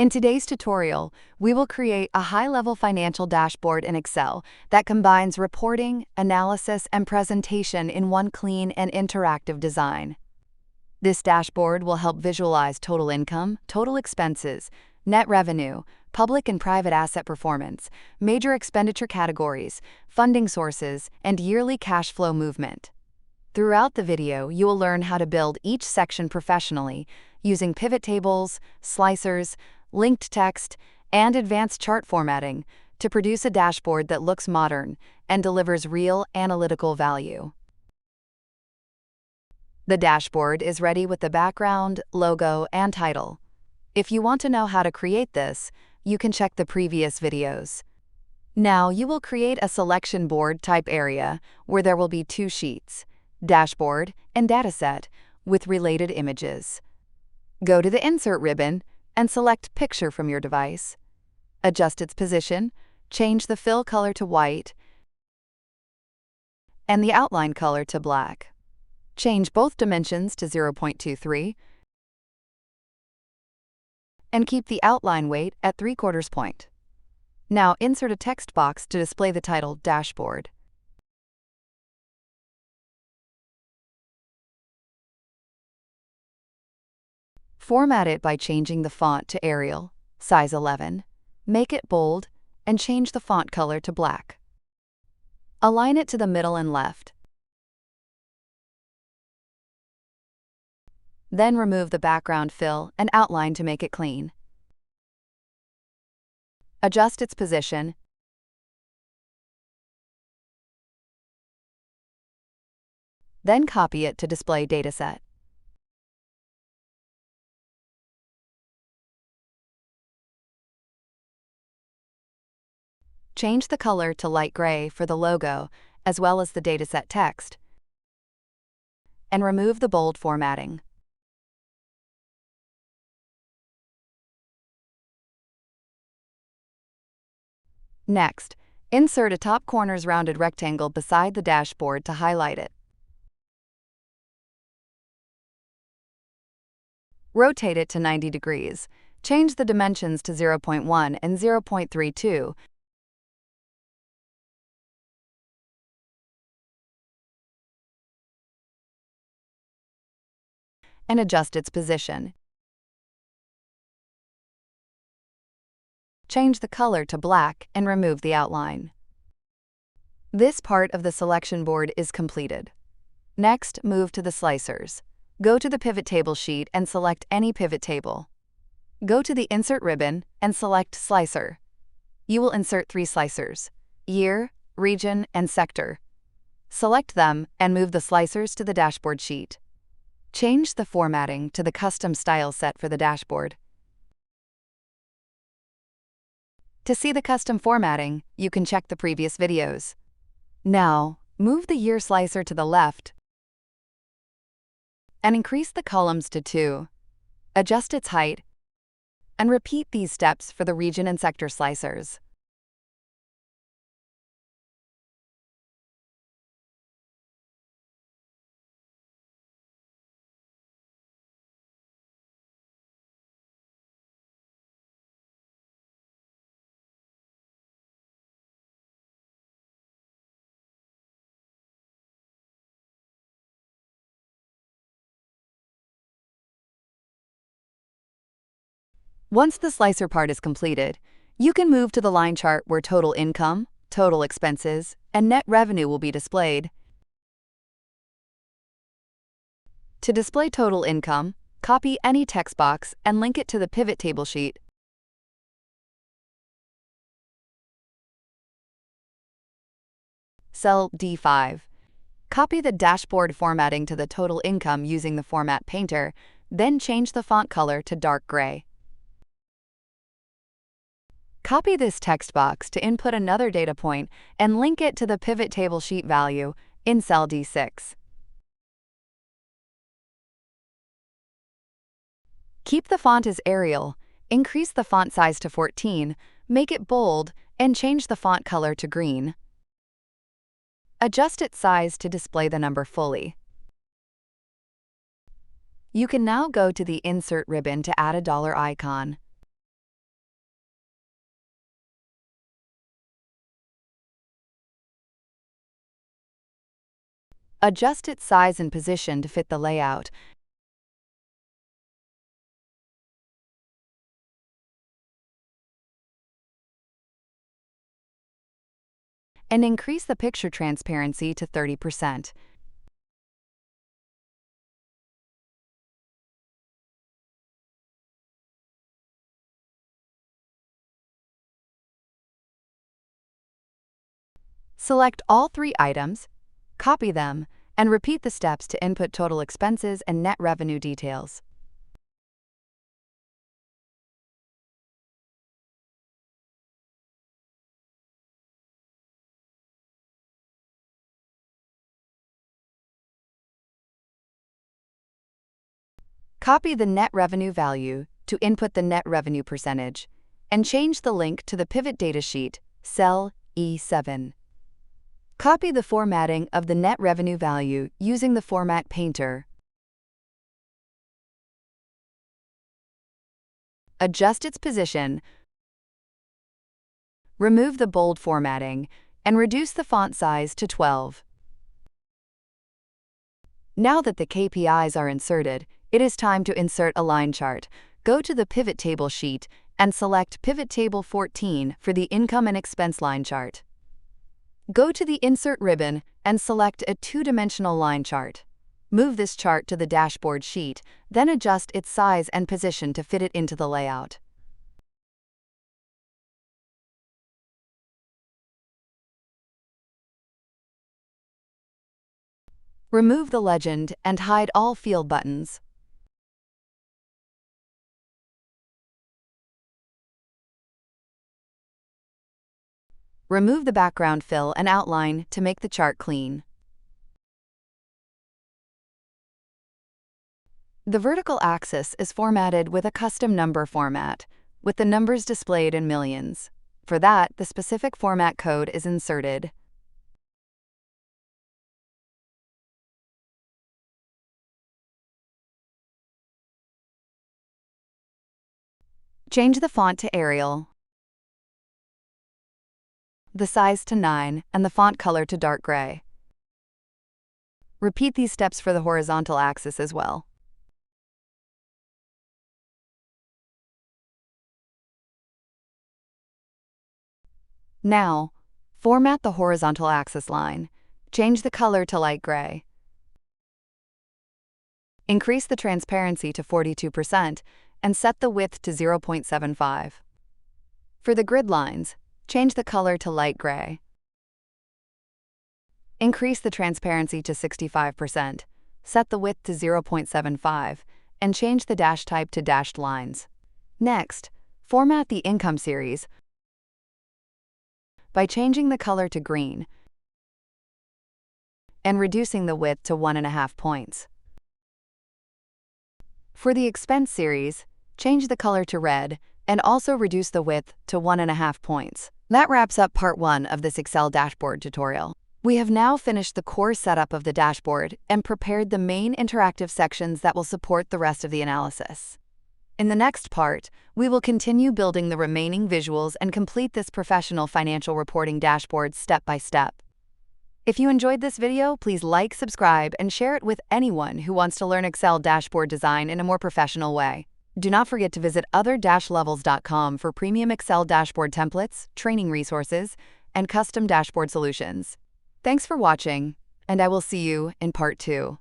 In today's tutorial, we will create a high-level financial dashboard in Excel that combines reporting, analysis, and presentation in one clean and interactive design. This dashboard will help visualize total income, total expenses, net revenue, public and private asset performance, major expenditure categories, funding sources, and yearly cash flow movement. Throughout the video, you will learn how to build each section professionally using pivot tables, slicers, linked text, and advanced chart formatting to produce a dashboard that looks modern and delivers real analytical value. The dashboard is ready with the background, logo, and title. If you want to know how to create this, you can check the previous videos. Now you will create a selection board type area where there will be two sheets, Dashboard and Dataset, with related images. Go to the Insert ribbon and select Picture from your device. Adjust its position, change the fill color to white and the outline color to black. Change both dimensions to 0.23 and keep the outline weight at 3/4 point. Now insert a text box to display the title Dashboard. Format it by changing the font to Arial, size 11, make it bold, and change the font color to black. Align it to the middle and left. Then remove the background fill and outline to make it clean. Adjust its position then copy it to display Dataset. Change the color to light gray for the logo as well as the dataset text, and remove the bold formatting. Next, insert a top corners rounded rectangle beside the dashboard to highlight it. Rotate it to 90 degrees. Change the dimensions to 0.1 and 0.32. And adjust its position. Change the color to black and remove the outline. This part of the selection board is completed. Next, move to the slicers. Go to the pivot table sheet and select any pivot table. Go to the Insert ribbon and select Slicer. You will insert 3 slicers: Year, Region, and Sector. Select them and move the slicers to the dashboard sheet. Change the formatting to the custom style set for the dashboard. To see the custom formatting, you can check the previous videos. Now, move the year slicer to the left and increase the columns to 2. Adjust its height and repeat these steps for the region and sector slicers. Once the slicer part is completed, you can move to the line chart where total income, total expenses, and net revenue will be displayed. To display total income, copy any text box and link it to the pivot table sheet. Cell D5. Copy the dashboard formatting to the total income using the Format Painter, then change the font color to dark gray. Copy this text box to input another data point and link it to the pivot table sheet value in cell D6. Keep the font as Arial, increase the font size to 14, make it bold, and change the font color to green. Adjust its size to display the number fully. You can now go to the Insert ribbon to add a dollar icon. Adjust its size and position to fit the layout, and increase the picture transparency to 30%. Select all 3 items, copy them, and repeat the steps to input total expenses and net revenue details. Copy the net revenue value to input the net revenue percentage, and change the link to the pivot datasheet, cell E7. Copy the formatting of the net revenue value using the Format Painter. Adjust its position, remove the bold formatting, and reduce the font size to 12. Now that the KPIs are inserted, it is time to insert a line chart. Go to the Pivot Table sheet and select Pivot Table 14 for the income and expense line chart. Go to the Insert ribbon and select a 2-dimensional line chart. Move this chart to the dashboard sheet, then adjust its size and position to fit it into the layout. Remove the legend and hide all field buttons. Remove the background fill and outline to make the chart clean. The vertical axis is formatted with a custom number format, with the numbers displayed in millions. For that, the specific format code is inserted. Change the font to Arial, the size to 9, and the font color to dark gray. Repeat these steps for the horizontal axis as well. Now, format the horizontal axis line. Change the color to light gray. Increase the transparency to 42% and set the width to 0.75. For the grid lines, change the color to light gray. Increase the transparency to 65%, set the width to 0.75, and change the dash type to dashed lines. Next, format the income series by changing the color to green and reducing the width to 1.5 points. For the expense series, change the color to red and also reduce the width to 1.5 points. That wraps up part 1 of this Excel dashboard tutorial. We have now finished the core setup of the dashboard and prepared the main interactive sections that will support the rest of the analysis. In the next part, we will continue building the remaining visuals and complete this professional financial reporting dashboard step by step. If you enjoyed this video, please like, subscribe, and share it with anyone who wants to learn Excel dashboard design in a more professional way. Do not forget to visit other-levels.com for premium Excel dashboard templates, training resources, and custom dashboard solutions. Thanks for watching, and I will see you in part 2.